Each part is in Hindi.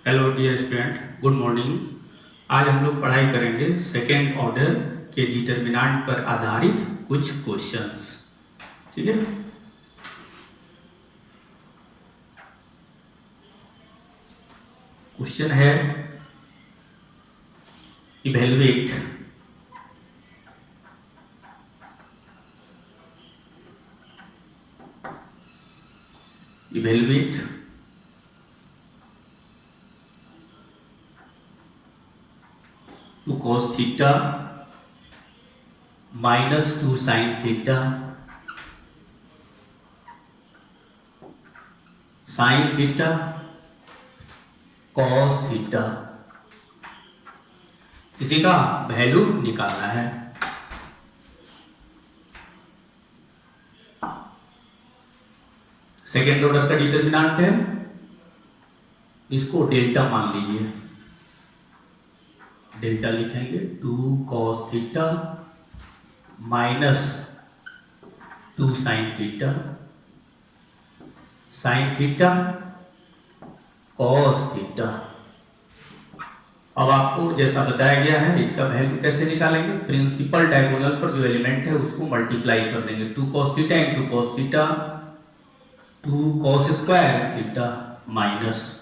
Hello dear student, good morning. आज हम लोग पढ़ाई करेंगे सेकेंड ऑर्डर के डिटर्मिनेंट पर आधारित कुछ क्वेश्चंस। ठीक है। क्वेश्चन है evaluate evaluate two cos theta minus 2 sin theta sin theta cos theta, किसी का वैल्यू निकालना है। सेकेंड ऑर्डर का डिटर्मिनेंट है, इसको डेल्टा मान लीजिए। डेल्टा लिखेंगे 2 cos theta minus 2 sin theta sin theta cos theta. अब आपको जैसा बताया गया है इसका वैल्यू कैसे निकालेंगे। प्रिंसिपल डायगोनल पर जो एलिमेंट है उसको मल्टीप्लाई कर देंगे। 2 cos theta into cos theta 2 cos square theta minus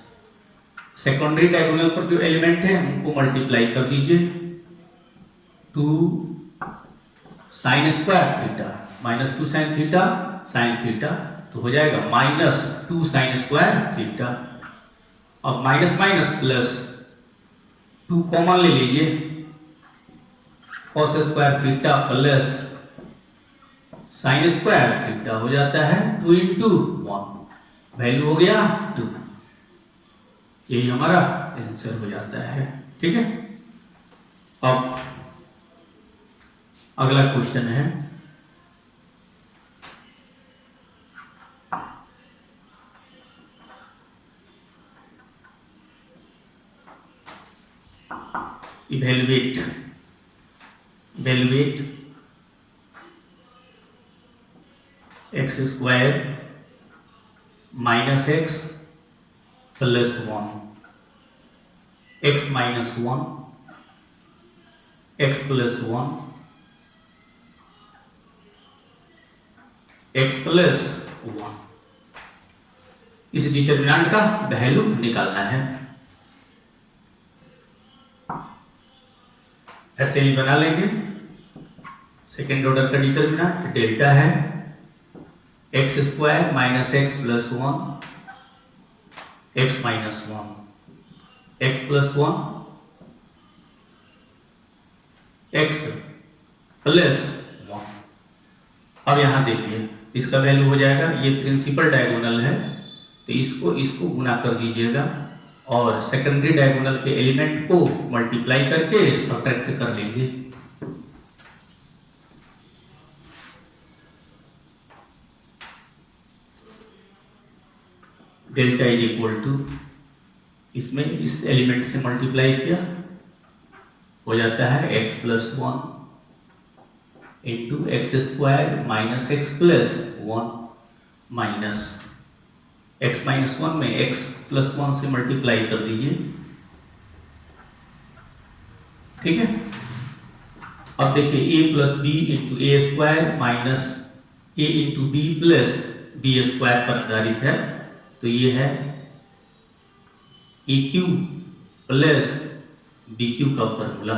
secondary diagonal पर जो एलिमेंट है उनको मल्टीप्लाई कर दीजिए। 2 sin square theta minus 2 sin theta तो हो जाएगा माइनस 2 sin स्क्वायर थीटा। अब माइनस माइनस प्लस 2 कॉमन ले लीजिए, cos square theta plus sin square theta हो जाता है 2 इंटू 1, वैल्यू हो गया 2। यही हमारा आंसर हो जाता है। ठीक है। अब अगला क्वेश्चन है evaluate x square minus x plus 1 x minus 1 x plus 1 x plus 1। इस डिटर्मिनेंट का वैल्यू निकालना है। ऐसे ही बना लेंगे। सेकेंड ऑर्डर का डिटर्मिनेंट डेल्टा है x square minus x plus 1 x minus 1 x plus 1 x plus 1। अब यहां देखिए इसका वैल्यू हो जाएगा, ये प्रिंसिपल डायगोनल है तो इसको गुना कर दीजिएगा और सेकेंडरी डायगोनल के एलिमेंट को मल्टीप्लाई करके सब्ट्रैक्ट कर लेंगे। डेल्टा इज इक्वल टू, इसमें इस एलिमेंट से मल्टीप्लाई किया हो जाता है x plus 1 into x square minus x plus 1 minus x minus 1 में एक्स प्लस 1 से मल्टीप्लाई कर दीजिए। ठीक है। अब देखिए A plus B into A square minus A into B plus B square पर आधारित है तो ये है A cube plus B cube का formula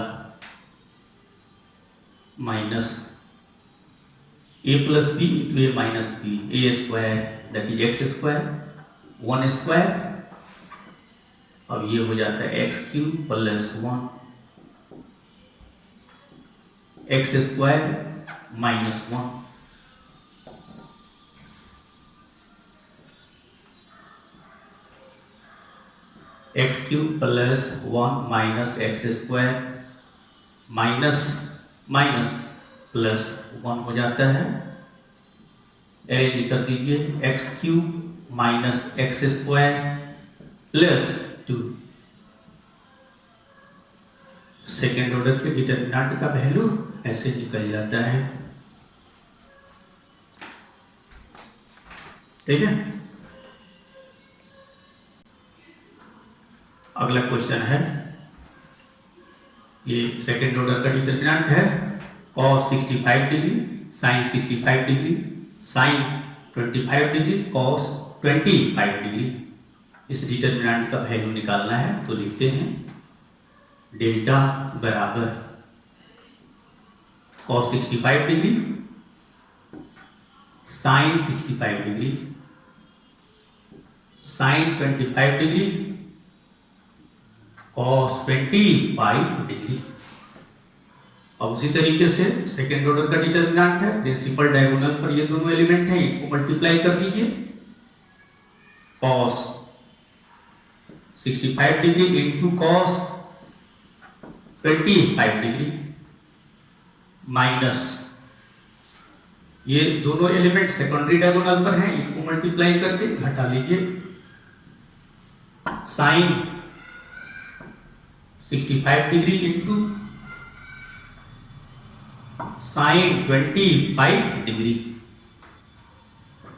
minus A plus B into A minus B A square that is X square 1 square. अब ये हो जाता है X cube plus 1 X square minus 1 X cube plus 1 minus X square minus minus plus 1 हो जाता है। अरेंज कर दीजिए x Q minus X square plus 2। Second order के डिटर्मिनेंट का वैल्यू ऐसे निकल जाता है। ठीक है। अगला क्वेश्चन है, ये सेकेंड ऑर्डर का डिटर्मिनेंट है, cos 65 degree sin 65 degree sin 25 degree cos 25 degree. इस डिटर्मिनेंट का वैल्यू निकालना है, तो लिखते हैं डेल्टा बराबर cos 65 degree sin 65 degree sin 25 degree cos 25 degree. अब उसी तरीके से सेकेंड ऑर्डर का डिटर्मिनेंट है, प्रिंसिपल डायगोनल पर ये दोनों एलिमेंट हैं, इनको मल्टीप्लाई कर दीजिए। cos 65 degree into cos 25 degree minus ये दोनों एलिमेंट सेकेंडरी डायगोनल पर हैं, इनको मल्टीप्लाई करके घटा लीजिए। sin 65 degree into sin 25 degree,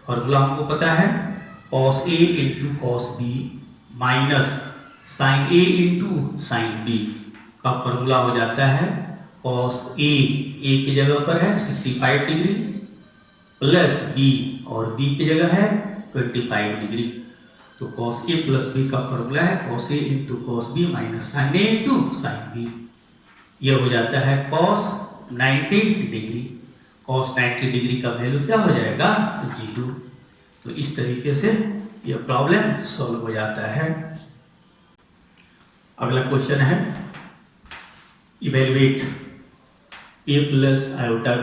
formula हमको पता है cos A into cos B minus sin A into sin B का फॉर्मूला हो जाता है cos A की जगह पर है 65 डिग्री प्लस B और B की जगह है 25 डिग्री। तो cos A प्लस B का फॉर्मूला है cos A into cos B minus sin A into sin B। यह हो जाता है cos 90 डिग्री। cos 90 डिग्री का वैल्यू क्या हो जाएगा? 0। तो इस तरीके से यह प्रॉब्लम सॉल्व हो जाता है। अगला क्वेश्चन है, evaluate a plus iota b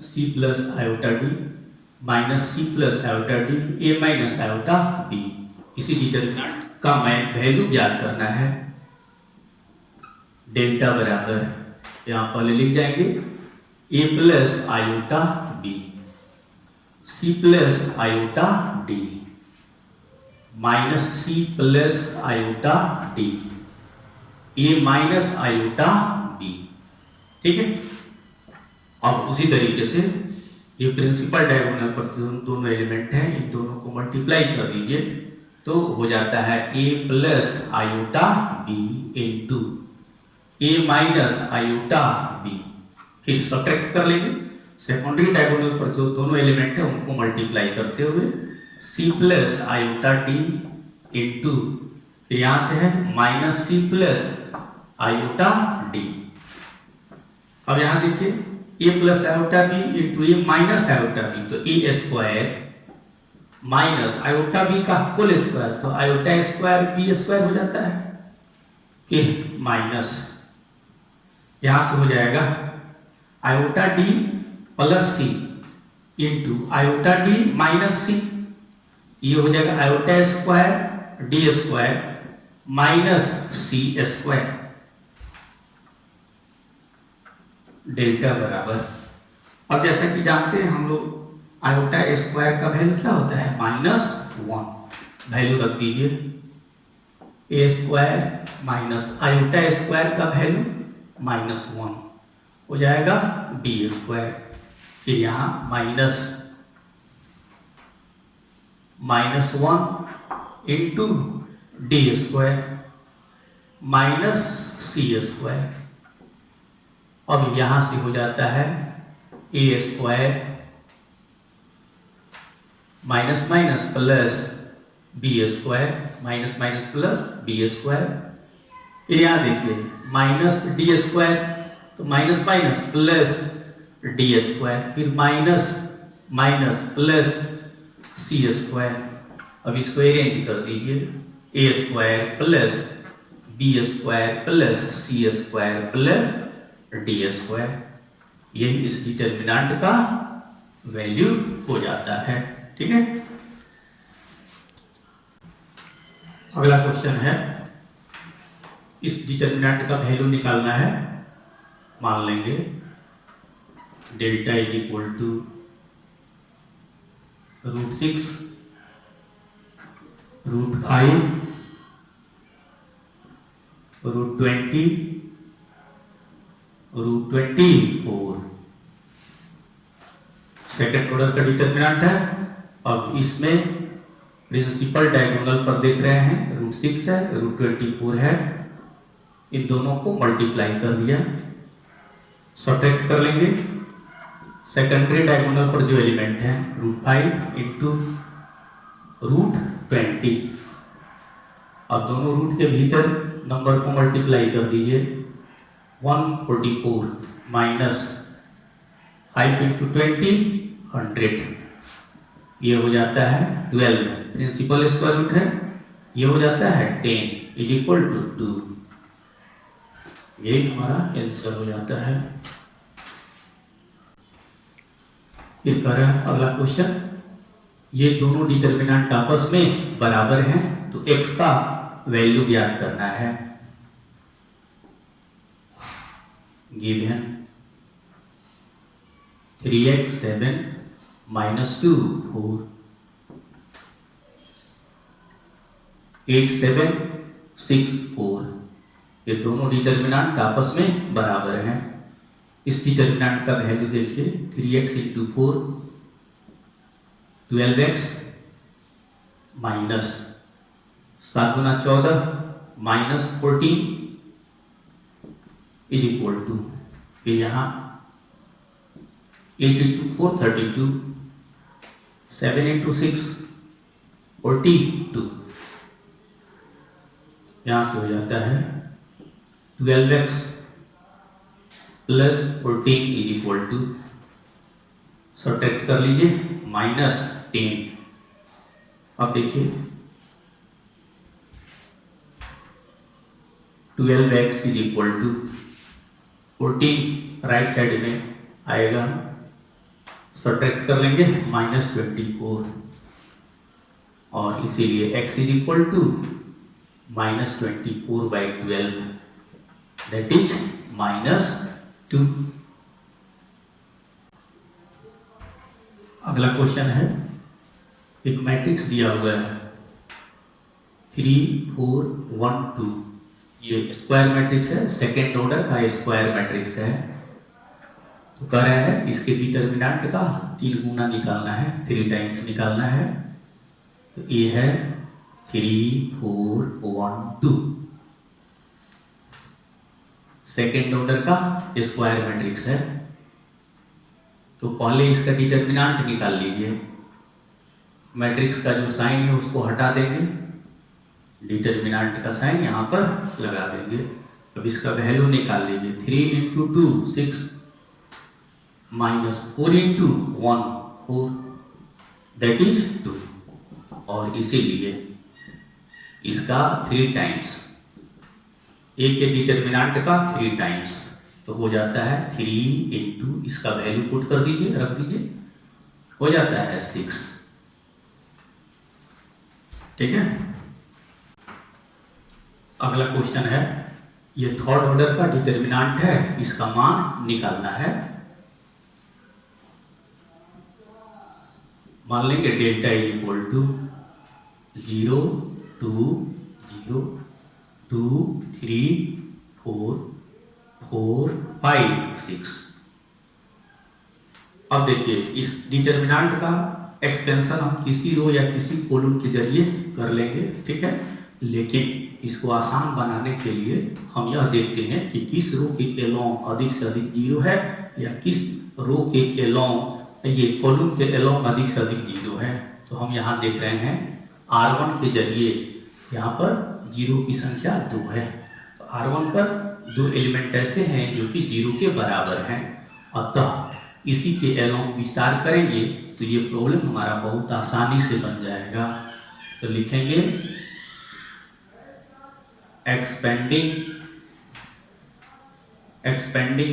c plus iota d minus c plus iota d a minus iota b। इसी डिटर्मिनेंट का मैं वैल्यू ज्ञात करना है। डेल्टा बराबर यहां पर लिख जाएंगे a plus iota b c plus iota d minus c plus iota d a minus iota b। ठीक है। अब उसी तरीके से ये प्रिंसिपल डायगोनल पर दोनों एलिमेंट हैं, इन दोनों को मल्टीप्लाई कर दीजिए तो हो जाता है a plus iota b into a minus iota b। फिर सब्ट्रैक्ट कर लेंगे, सेकेंडरी डायगोनल पर जो दोनों एलिमेंट है उनको मल्टीप्लाई करते हुए c plus iota d into यहां से है minus c plus iota d। अब यहां देखिए a plus iota b into A minus iota b, तो ए स्क्वायर माइनस आयोटा b का होल स्क्वायर, तो आयोटा स्क्वायर b स्क्वायर हो जाता है। फिर माइनस यहां से हो जाएगा iota d plus c into iota d minus c। ये हो जाएगा iota square d square minus c square. Delta बराबर, अब जैसा कि जानते हैं हम लोग आयोटा स्क्वायर का वैल्यू क्या होता है? -1। वैल्यू रख दीजिए A square minus iota square का वैल्यू -1 हो जाएगा बी स्क्वायर। फिर यहाँ -1 into D square minus C square. अब यहां से हो जाता है A square minus minus plus B square minus minus plus B square. फिर यहां देखिए माइनस डी स्क्वायर, तो minus minus plus D square, फिर minus minus plus C square. अब इसको अरेंज कर दीजिए, A square plus B square plus C square plus D square. यही इस डिटर्मिनेंट का वैल्यू हो जाता है। ठीक है। अगला क्वेश्चन है, इस डिटर्मिनेंट का वैल्यू निकालना है। मान लेंगे delta is equal to √6 √5 √20 √24 second order का डिटर्मिनेंट है। अब इसमें प्रिंसिपल डायगोनल पर देख रहे हैं √6 है, √24 है, इन दोनों को मल्टीप्लाई कर दिया, सब्ट्रैक्ट कर लेंगे। सेकेंडरी डायगोनल पर जो एलिमेंट है √5 इंटू √20, अब दोनों रूट के भीतर नंबर को मल्टीप्लाई कर दीजिए। 144 माइनस 5 इंटू 20 100, ये हो जाता है 12, प्रिंसिपल स्क्वायर रूट है, ये हो जाता है 10 इज इक्वल टू 2। ये हमारा आंसर हो जाता है। फिर कर रहा है अगला क्वेश्चन, ये दोनों डिटर्मिनेंट आपस में बराबर हैं तो x का वैल्यू ज्ञात करना है। गिवन 3x 7 माइनस 2 4, 8 7 6 4, ये दोनों डिटर्मिनेंट आपस में बराबर हैं। इस डिटर्मिनेंट का वैल्यू देखिए 3x इंटू 4 12x माइनस 7 गुना 14 माइनस 14 इज इक्वल टू, फिर यहाँ 8 इंटू 4 32, 7 इंटू 6 42, यहाँ से हो जाता है 12x plus 14 is equal to, subtract कर लीजिए माइनस 10। अब देखिए 12x is equal to 14 right side में आएगा, सब्ट्रैक्ट कर लेंगे माइनस 24, और इसीलिए x is equal to minus 24/12, that is minus 2। अगला क्वेश्चन है, एक मैट्रिक्स दिया हुआ है 3 4 1 2, ये स्क्वायर मैट्रिक्स है, सेकेंड ऑर्डर का स्क्वायर मैट्रिक्स है। तो कह रहा है इसके डिटर्मिनेंट का 3 गुना निकालना है, 3 टाइम्स निकालना है। तो ये है 3 4 1 2, सेकेंड ऑर्डर का स्क्वायर मैट्रिक्स है। तो पहले इसका डिटर्मिनेंट निकाल लीजिए, मैट्रिक्स का जो साइन है उसको हटा देंगे, डिटर्मिनेंट का साइन यहाँ पर लगा देंगे। अब इसका वैल्यू निकाल लीजिए, 3 into 2 6 minus 4 into 1 4, that is 2, और इसीलिए इसका 3 टाइम्स, ए के डिटर्मिनेंट का 3 टाइम्स, तो हो जाता है 3 इंटू, इसका वैल्यू पुट कर दीजिए, रख दीजिए, हो जाता है 6। ठीक है। अगला क्वेश्चन है, ये थर्ड ऑर्डर का डिटर्मिनेंट है, इसका मान निकालना है। मान लेंगे डेल्टा इक्वल टू 0 2 0 2 3 4 4 5 6। अब देखिए इस डिटर्मिनेंट का एक्सपेंशन हम किसी रो या किसी कॉलम के जरिए कर लेंगे, ठीक है। लेकिन इसको आसान बनाने के लिए हम यह देखते हैं कि किस रो के एलोंग अधिक से अधिक 0 है, या किस रो के एलोंग, ये कॉलम के एलोंग अधिक से अधिक 0 है। तो हम यहाँ देख रहे हैं R1 के जरिए यहाँ पर 0 की संख्या 2 है। तो R1 पर 2 एलिमेंट ऐसे हैं जो कि 0 के बराबर हैं, अतः इसी के एलोंग विस्तार करेंगे तो ये प्रॉब्लम हमारा बहुत आसानी से बन जाएगा। तो लिखेंगे expanding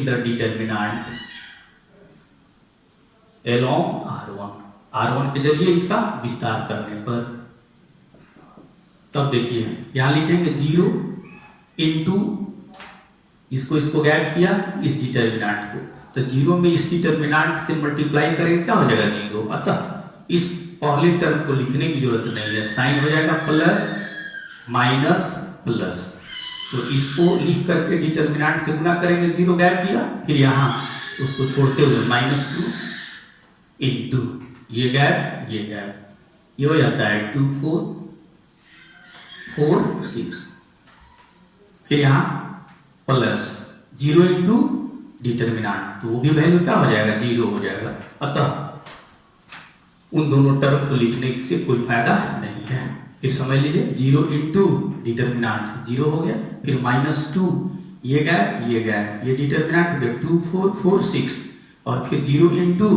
the determinant along R1 के जरिए इसका विस्तार करने पर, तब देखिए यहां लिखेंगे 0 इंटू, इसको गैप किया इस डिटर्मिनेंट को, तो 0 में इस डिटर्मिनेंट से मल्टीप्लाई करेंगे, क्या हो जाएगा 0। अतः इस पहले टर्म को लिखने की जरूरत नहीं है, साइन हो जाएगा प्लस माइनस प्लस। तो इसको लिख करके डिटर्मिनेंट से गुना करेंगे, 0 गैप किया, फिर यहाँ उसको छोड़ते हुए -2 इंटू ये गैप, ये हो जाता है 2 4 4 6। फिर यहाँ प्लस 0 इंटू डिटर्मिनांट, तो वो भी वैल्यू क्या हो जाएगा, 0 हो जाएगा। अतः उन दोनों टर्म को लिखने से कोई फायदा नहीं है। फिर समझ लीजिए 0 इंटू डिटर्मिनांट 0 हो गया, फिर -2 ये गया, ये डिटर्मिनांट हो गया 2 4 4 6, और फिर 0 इंटू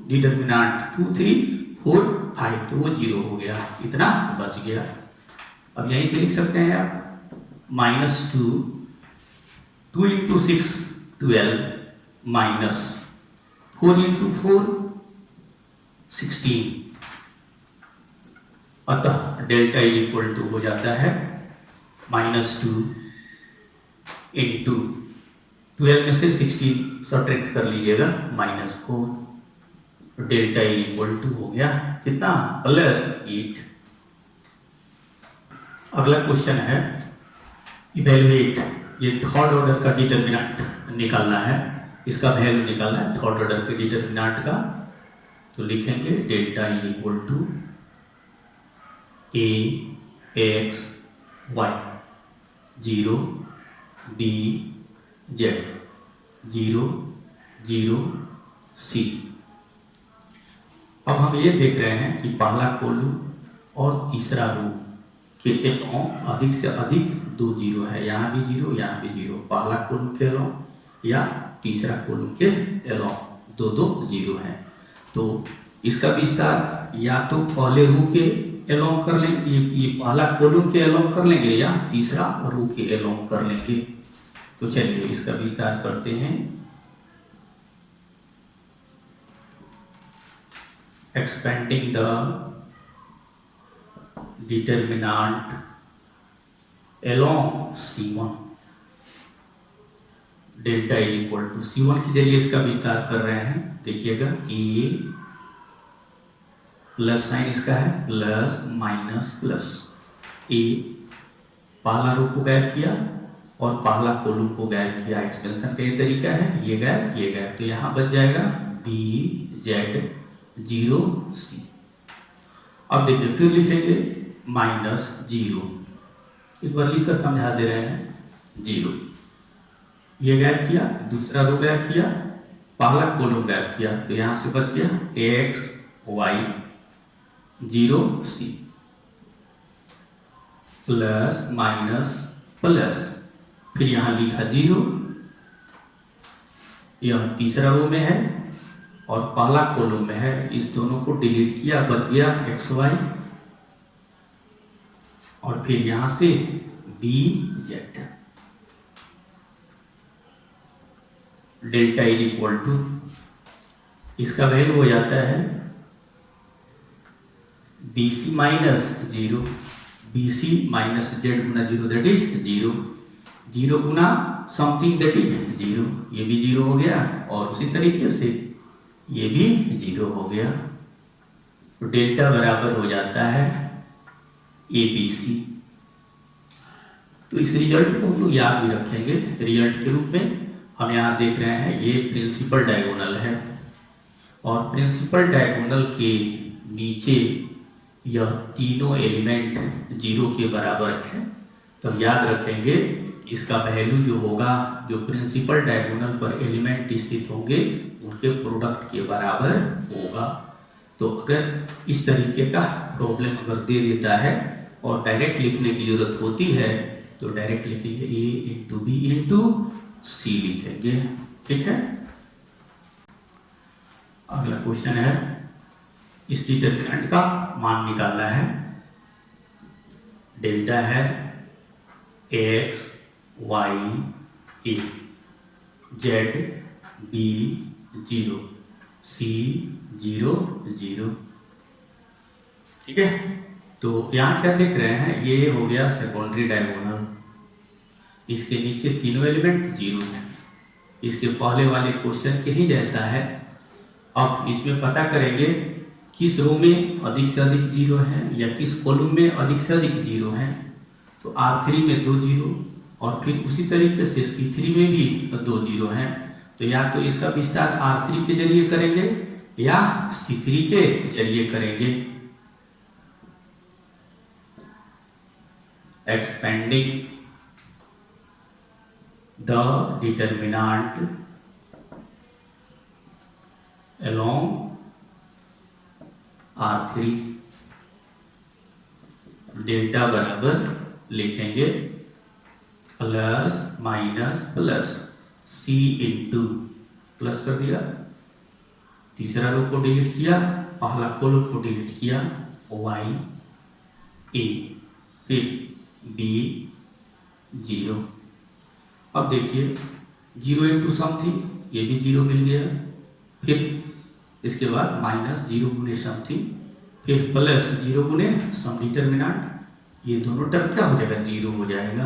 डिटर्मिनांट 2 3 4 5, तो वो 0 हो गया, इतना बच गया। अब यहीं से लिख सकते हैं आप -2 2 इंटू 6 12 माइनस 4 इंटू 4 16, अतः डेल्टा इक्वल टू हो जाता है -2 इंटू 12 में से 16 सब्ट्रैक्ट कर लीजिएगा -4, डेल्टा इक्वल टू हो गया कितना, +8। अगला क्वेश्चन है इवेलुएट, ये थर्ड ऑर्डर का डिटर्मिनेंट निकालना है, इसका वैल्यू निकालना है थर्ड ऑर्डर के डिटर्मिनेंट का। तो लिखेंगे delta equal to A X Y 0 B Z 0 0 C. अब हम ये देख रहे हैं कि पहला कॉलम और तीसरा रो के एलोंग अधिक से अधिक 2 जीरो है, यहाँ भी 0 यहाँ भी 0, पहला कॉलम के एलोंग या तीसरा कॉलम के एलोंग 2 जीरो है। तो इसका विस्तार या तो पहले रो के एलोंग कर लेंगे, ये पहला कॉलम के एलोंग कर लेंगे या तीसरा रो के एलोंग कर लेंगे। तो चलिए इसका विस्तार करते हैं। Expanding the determinant along C1, delta equal to C1 के जरिए इसका विस्तार कर रहे हैं। देखिएगा ए प्लस साइन इसका है प्लस माइनस प्लस, ए पहला रो को गायब किया और पहला कॉलम को गायब किया, एक्सपेंशन का ये तरीका है, ये गायब, तो यहाँ बच जाएगा बी जेड 0 सी। अब देखिए फिर लिखेंगे -0, एक बार लिखकर समझा दे रहे हैं 0, ये गायब किया, दूसरा रो गायब किया, पहला कॉलम गायब किया, तो यहाँ से बच गया X Y 0 C plus minus plus, फिर यहाँ लिखा 0, यह तीसरा रो में है और पहला कॉलम में है, इस दोनों को डिलीट किया, बच गया एक्स वाई, और फिर यहां से B Z, delta equal to इसका वैल्यू हो जाता है BC minus 0, BC minus Z गुना 0 दैट इज 0, 0 गुना समथिंग दैट इज 0, ये भी 0 हो गया, और उसी तरीके से ये भी 0 हो गया। तो डेल्टा बराबर हो जाता है ABC। तो इस रिजल्ट को हम लोग याद भी रखेंगे रिजल्ट के रूप में। हम यहाँ देख रहे हैं ये प्रिंसिपल डायगोनल है, और प्रिंसिपल डायगोनल के नीचे यह तीनों एलिमेंट 0 के बराबर है। तो याद रखेंगे इसका वैल्यू जो होगा, जो प्रिंसिपल डायगोनल पर एलिमेंट स्थित होंगे उनके प्रोडक्ट के बराबर होगा। तो अगर इस तरीके का प्रॉब्लम अगर दे देता है और डायरेक्ट लिखने की जरूरत होती है तो डायरेक्ट लिखेंगे A इंटू बी इंटू सी लिखेंगे, ठीक है। अगला क्वेश्चन है इस डिटर्मिनेंट का मान निकालना है। डेल्टा है एक्स वाई ए जेड बी 0 सी 0 0, ठीक है। तो यहाँ क्या देख रहे हैं, ये हो गया सेकेंडरी डायगोनल, इसके नीचे तीनों एलिमेंट 0 हैं, इसके पहले वाले क्वेश्चन के ही जैसा है। अब इसमें पता करेंगे किस रो में अधिक से अधिक 0 है या किस कॉलम में अधिक से अधिक 0 है। तो R3 में 2 0 और फिर उसी तरीके से C3 में भी 2 0 हैं। तो या तो इसका विस्तार R3 के जरिए करेंगे या C3 के जरिए करेंगे। expanding the determinant along R3, delta बराबर लिखेंगे प्लस माइनस प्लस सी इंटू, प्लस कर दिया, तीसरा रो को डिलीट किया, पहला कोलोन को डिलीट किया, वाई ए, फिर बी 0। अब देखिए 0 इंटू समथिंग, ये भी 0 मिल गया, फिर इसके बाद माइनस 0 गुने समथिंग, फिर प्लस 0 गुने सम डिटरमिनेंट, ये दोनों टर्म क्या हो जाएगा, 0 हो जाएगा।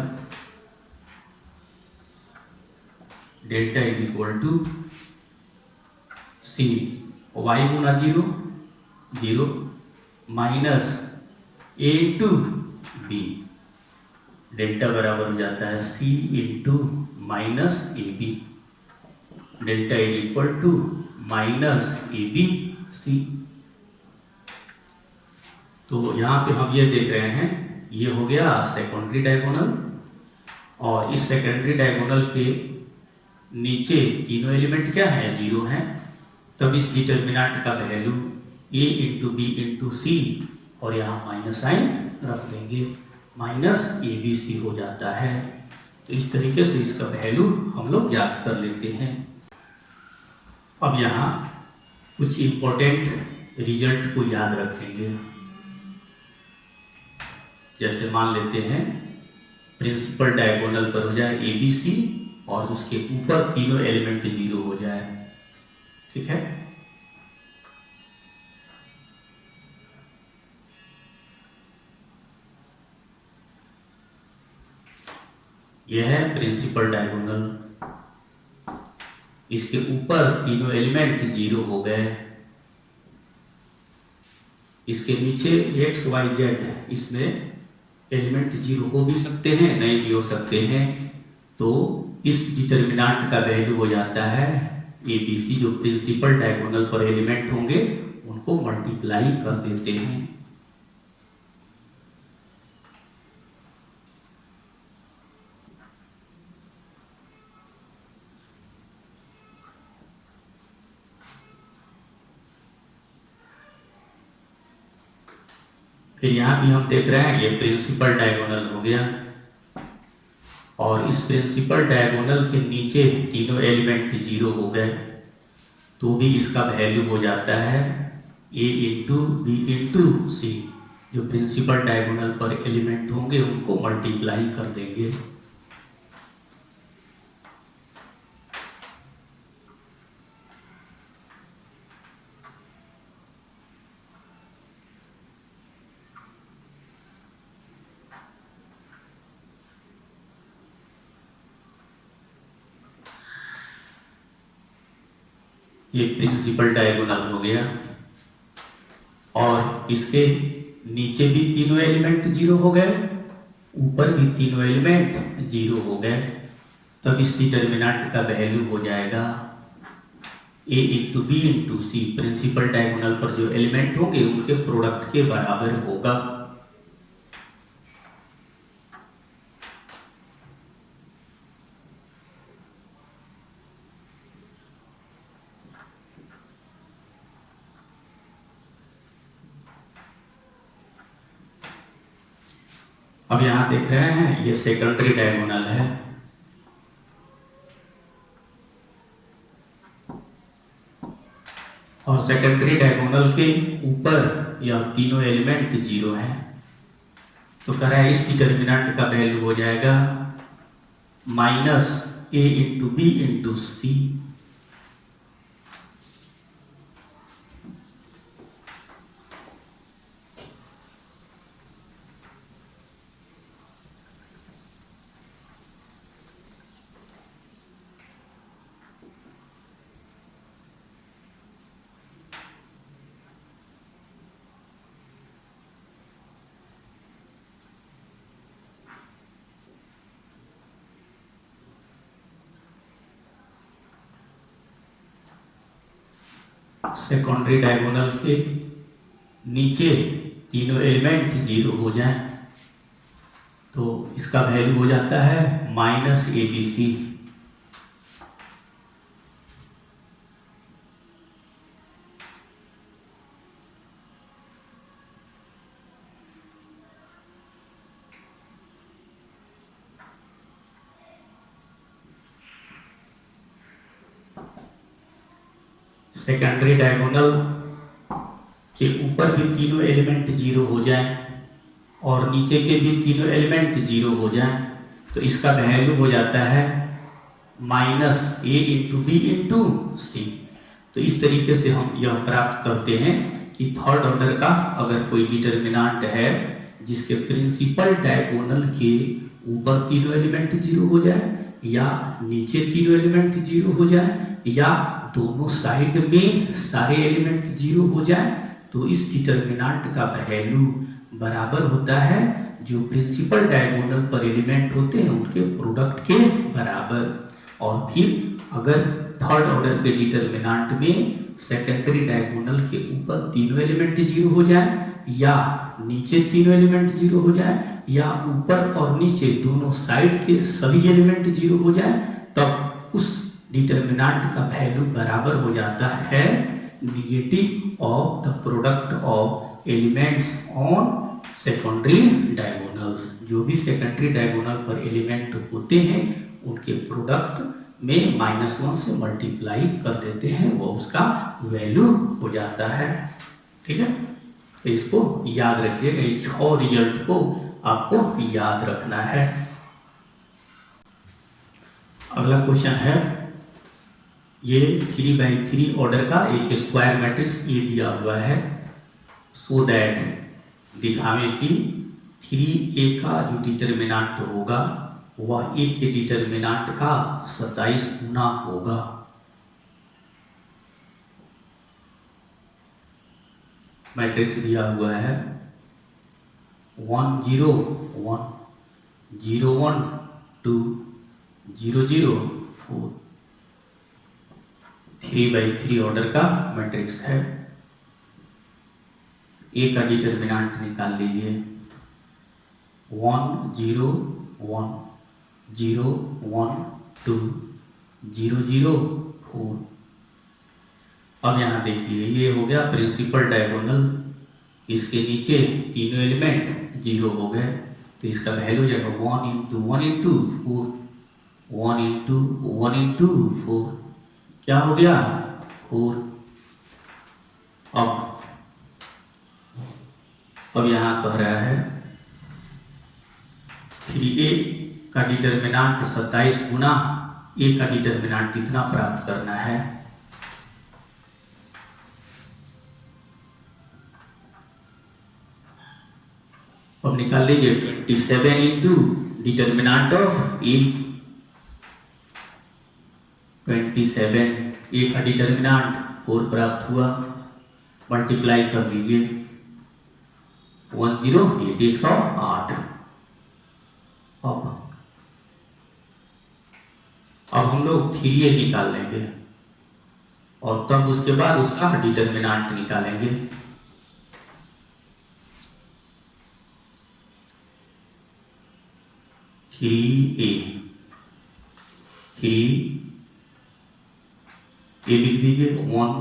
Delta is equal to C Y गुना 0 0 minus A into B, delta बराबर हो जाता है C into minus A B, delta is equal to minus A B C. तो यहाँ पे हम ये देख रहे हैं, ये हो गया सेकेंडरी डायगोनल, और इस सेकेंडरी डायगोनल के नीचे तीनों एलिमेंट क्या है, 0 है। तब इस डिटरमिनेंट का value a into B into C, और यहाँ माइनस साइन रख देंगे, माइनस ए बी सी हो जाता है। तो इस तरीके से इसका वैल्यू हम लोग याद कर लेते हैं। अब यहाँ कुछ इम्पोर्टेंट रिजल्ट को याद रखेंगे। जैसे मान लेते हैं प्रिंसिपल डायगोनल पर हो जाए ए बी सी, और उसके ऊपर तीनों एलिमेंट 0 हो जाए, ठीक है। यह है प्रिंसिपल डायगोनल, इसके ऊपर तीनों एलिमेंट 0 हो गए, इसके नीचे x y z, इसमें एलिमेंट 0 हो भी सकते हैं, नहीं भी हो सकते हैं। तो इस डिटरमिनेंट का वैल्यू हो जाता है ए बी सी, जो प्रिंसिपल डायगोनल पर एलिमेंट होंगे उनको मल्टीप्लाई कर देते हैं। फिर यहाँ भी हम देख रहे हैं ये प्रिंसिपल डायगोनल हो गया, और इस प्रिंसिपल डायगोनल के नीचे तीनों एलिमेंट 0 हो गए, तो भी इसका वैल्यू हो जाता है a इंटू बी इंटू सी, जो प्रिंसिपल डायगोनल पर एलिमेंट होंगे उनको मल्टीप्लाई कर देंगे। ये प्रिंसिपल डायगोनल हो गया, और इसके नीचे भी तीनों एलिमेंट 0 हो गए, ऊपर भी तीनों एलिमेंट 0 हो गए। तब इस डिटरमिनेंट का वैल्यू हो जाएगा a into B into C, principal diagonal पर जो एलिमेंट होंगे उनके प्रोडक्ट के बराबर होगा। अब यहां देख रहे हैं ये सेकेंडरी डायगोनल है, और सेकेंडरी डायगोनल के ऊपर यह तीनों एलिमेंट 0 है। तो कह रहा है इस डिटरमिनेंट का वैल्यू हो जाएगा minus a into B into C. Secondary diagonal के नीचे तीनों एलिमेंट 0 हो जाए, तो इसका वैल्यू हो जाता है -ABC। सेकेंडरी डायगोनल के ऊपर भी तीनों एलिमेंट जीरो हो जाएं और नीचे के भी तीनों एलिमेंट जीरो हो जाएं, तो इसका वैल्यू हो जाता है -A/B/C। तो इस तरीके से हम यह प्राप्त करते हैं कि थर्ड ऑर्डर का अगर कोई डिटर्मिनेंट है जिसके प्रिंसिपल डायगोनल के ऊपर तीनों एलिमेंट जीरो हो जाए या नीचे तीनों एलिमेंट जीरो हो जाए या दोनों साइड में सारे एलिमेंट जीरो हो जाए, तो इस डिटर्मिनेंट का वैल्यू बराबर होता है जो प्रिंसिपल डायगोनल पर एलिमेंट होते हैं उनके प्रोडक्ट के बराबर। और फिर अगर थर्ड ऑर्डर के डिटर्मिनेंट में सेकेंडरी डायगोनल के ऊपर तीनों एलिमेंट जीरो हो जाए या नीचे तीनों एलिमेंट जीरो हो जाए या ऊपर और नीचे दोनों साइड के सभी एलिमेंट जीरो हो जाए, तब उस डिटर्मिनेंट का वैल्यू बराबर हो जाता है negative of the product of elements on secondary diagonals. जो भी सेकेंडरी डायगोनल पर एलिमेंट होते हैं उनके प्रोडक्ट में -1 से मल्टीप्लाई कर देते हैं, वो उसका वैल्यू हो जाता है। ठीक है, तो इसको याद रखिएगा, इन 6 रिजल्ट को आपको याद रखना है। अगला क्वेश्चन है, ये 3x3 ऑर्डर का एक स्क्वायर मैट्रिक्स ये दिया हुआ है, सो दैट दिखावे कि 3A का जो डिटर्मिनेंट होगा वह A के डिटर्मिनेंट का 27 गुना होगा। मैट्रिक्स दिया हुआ है 1 0 1 0 1 2 0 0 4, 3x3 ऑर्डर का मैट्रिक्स है। A का डिटर्मिनेंट निकाल लीजिए 1 0 1 0 1 2 0 0 4। अब यहाँ देखिए ये हो गया प्रिंसिपल डायगोनल, इसके नीचे तीनों एलिमेंट जीरो हो गए, तो इसका वैल्यू हो जाएगा 1 × 1 × 4, 1 × 1 × 4 क्या हो गया 4। अब यहाँ कह रहा है 3A का डिटर्मिनेंट 27 गुना A का डिटर्मिनेंट कितना प्राप्त करना है। अब निकाल लीजिए 27 × डिटर्मिनेंट ऑफ A। 27 A का डिटर्मिनेंट 4 प्राप्त हुआ, मल्टीप्लाई कर दीजिए 1 0 8 108। अब हम लोग 3A निकाल लेंगे और तब उसके बाद उसका डिटर्मिनेंट निकालेंगे। थ्री ए लिख दीजिए 1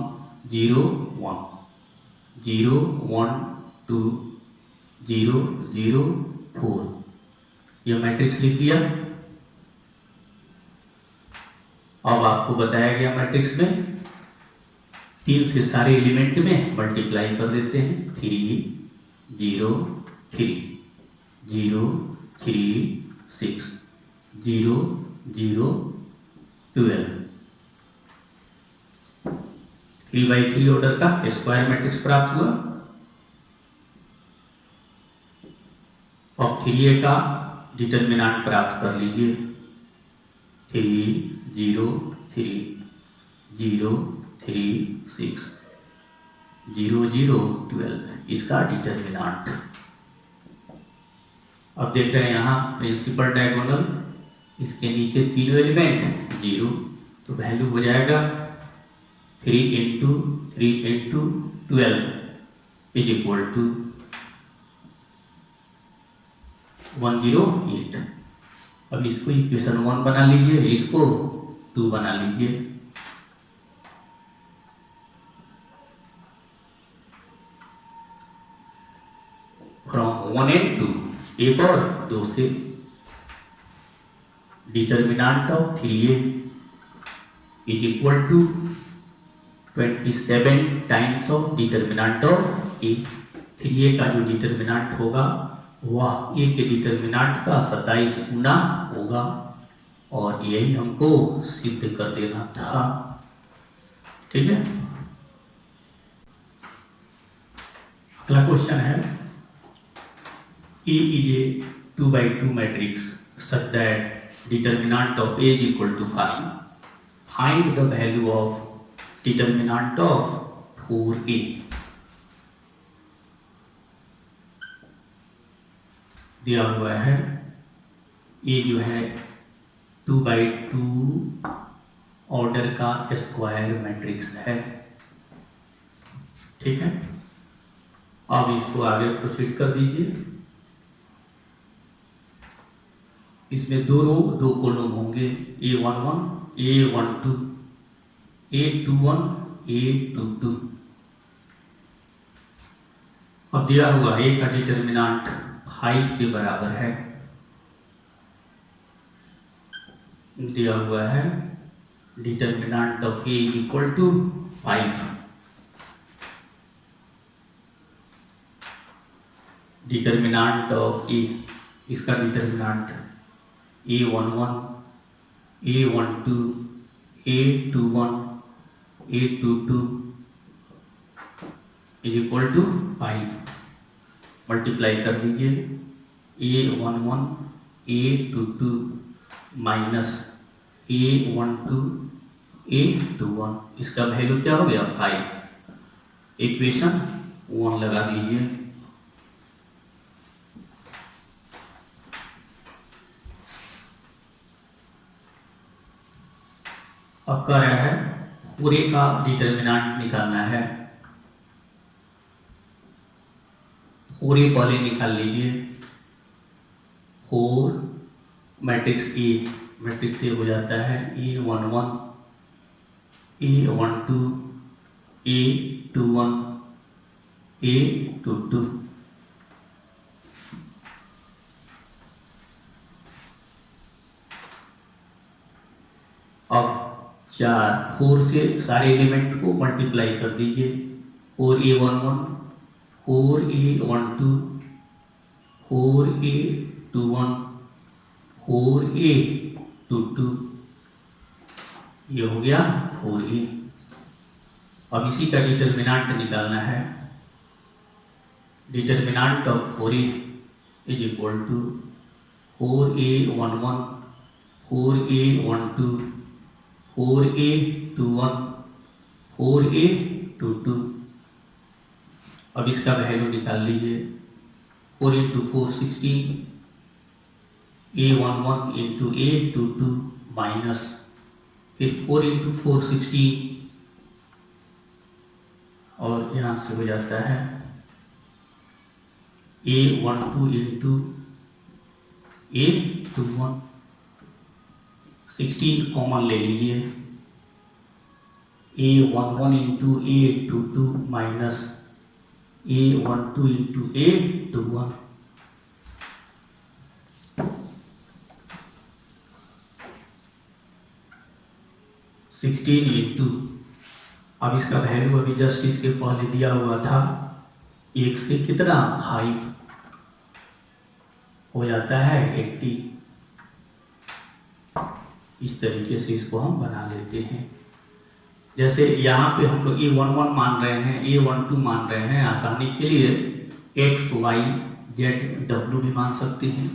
0 1 0 1 2 0 0 4, यह मैट्रिक्स लिख दिया। अब आपको बताया गया मैट्रिक्स में 3 से सारे एलिमेंट में मल्टीप्लाई कर देते हैं 3 0 3 0 3 6 0 0 12, 3x3 ऑर्डर का स्क्वायर मैट्रिक्स प्राप्त हुआ। अब 3A का डिटर्मिनेंट प्राप्त कर लीजिए 3 0 3 0 3 6 0 0 12, इसका डिटर्मिनेंट। अब देख रहे हैं यहाँ प्रिंसिपल डायगोनल, इसके नीचे तीनों एलिमेंट जीरो, तो वैल्यू हो जाएगा 3 × 3 × 12 = 108। अब इसको इक्वेशन 1 बना लीजिए, इसको 2 बना लीजिए। फ्रॉम 1 एंड 2, एक और 2 से। Determinant of 3a is equal to 27 times of determinant of a। 3a का जो डिटर्मिनेंट होगा वह a के डिटर्मिनेंट का 27 गुना होगा, और यही हमको सिद्ध कर देना था। ठीक है, अगला क्वेश्चन है, A is a 2x2 matrix such that determinant of A is equal to 5. Find the value of determinant of 4A. दिया हुआ है A जो है 2x2 ऑर्डर का स्क्वायर मैट्रिक्स है। ठीक है, अब इसको आगे प्रोसीड कर दीजिए। इसमें दो कॉलम होंगे, A11, A12, A21, A22। अब दिया हुआ A का डिटर्मिनेंट 5 के बराबर है, दिया हुआ है determinant of A is equal to 5। Determinant of A, इसका determinant A11, A12, A21, A22 is equal to 5। Multiply कर दीजिए, A11 A22 minus A12 A21, इसका वैल्यू क्या हो गया 5। इक्वेशन 1 लगा दीजिए। अब कह रहा है पूरे का डिटर्मिनेंट निकालना है। पूरे पहले निकाल लीजिए। 4 मैट्रिक्स ए हो जाता है A11, A12, A21, A22। अब 4 से सारे एलिमेंट को मल्टीप्लाई कर दीजिए। 4A11, 4A12, 4A21, 4A22, ये हो गया 4A। अब इसी का डिटर्मिनेंट निकालना है। Determinant of 4A is equal to 4A11, 4A12, 4A21, 4A22। अब इसका वैल्यू निकाल लीजिए। 4 into 4 16, A11 into A22 minus फिर 4 इंटू 4 16, और यहाँ से हो जाता है A12 इंटू A21। 16 कॉमन ले लीजिए। A11 into A22 minus A12 into A21। Into, अब इसका वैल्यू अभी जस्ट इसके पहले दिया हुआ था 1 से कितना 5 हो जाता है 80। इस तरीके से इसको हम बना लेते हैं। जैसे यहाँ पे हम लोग A11 मान रहे हैं, A12 मान रहे हैं, आसानी के लिए X Y Z W भी मान सकते हैं,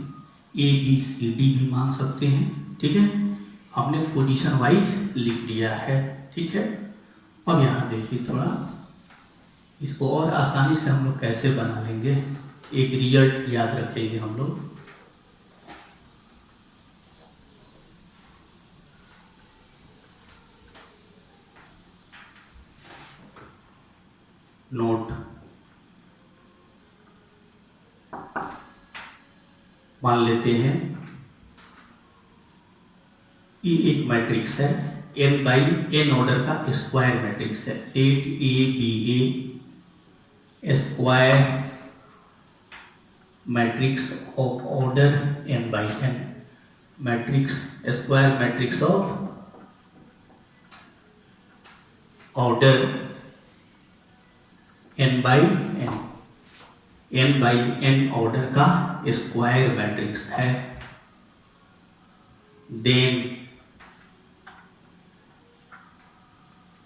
A B C D भी मान सकते हैं। ठीक है, हमने पोजीशन वाइज लिख दिया है। ठीक है, अब यहाँ देखिए थोड़ा इसको और आसानी से हम लोग कैसे बना लेंगे। एक रिजल्ट याद रखेंगे हम लोग। नोट मान लेते हैं ये एक मैट्रिक्स है n बाई n ऑर्डर का स्क्वायर मैट्रिक्स है। Let A be A square matrix of order n by n, matrix square matrix of order n by n order का स्क्वायर मैट्रिक्स है। देन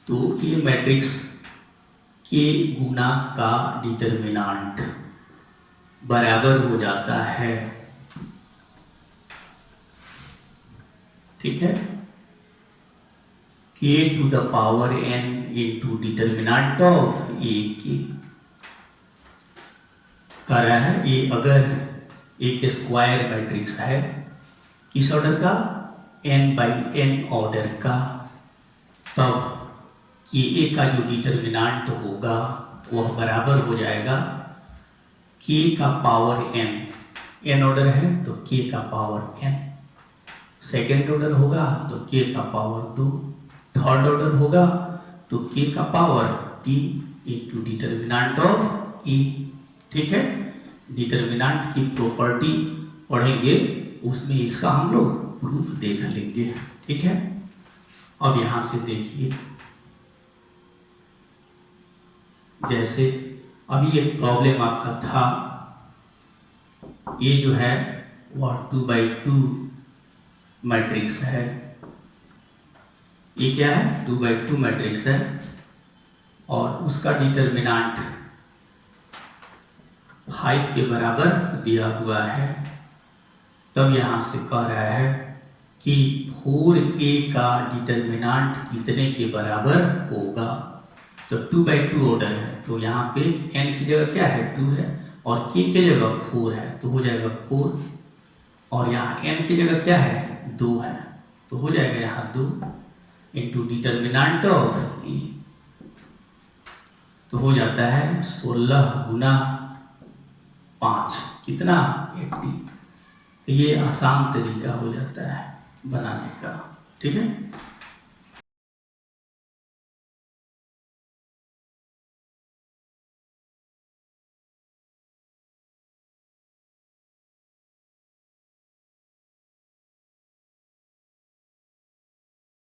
तो ये मैट्रिक्स के गुना का डिटरमिनेंट बराबर हो जाता है, ठीक है, k to the power n into determinant of A के कह रहा है। ये अगर एक स्क्वायर मैट्रिक्स है किस ऑर्डर का, n बाई n ऑर्डर का, तब कि ए का जो डिटरमिनेंट होगा वह बराबर हो जाएगा k का पावर n ऑर्डर है तो k का पावर n, सेकेंड ऑर्डर होगा तो k का पावर 2, थर्ड ऑर्डर होगा तो k का power 3 into determinant of e, ठीक है। डिटरमिनेंट की प्रॉपर्टी पढ़ेंगे उसमें इसका हम लोग प्रूफ देख लेंगे, ठीक है। अब यहां से देखिए, जैसे अभी एक प्रॉब्लम आपका था, ये जो है वह 2/2 मैट्रिक्स है। ये क्या है, 2/2 मैट्रिक्स है और उसका डिटरमिनेंट 5 के बराबर दिया हुआ है। तब यहाँ से कह रहा है कि 4a का डिटरमिनेंट कितने के बराबर होगा। तो 2/2 ऑर्डर है तो यहाँ पे n की जगह क्या है 2 है और k की जगह 4 है तो हो जाएगा 4, और यहाँ n की जगह क्या है 2 है तो हो जाएगा यहाँ 2 इंटू डिटरमिनेंट ऑफ e, तो हो जाता है 16 गुना 5 कितना 80। तो ये आसान तरीका हो जाता है बनाने का, ठीक है।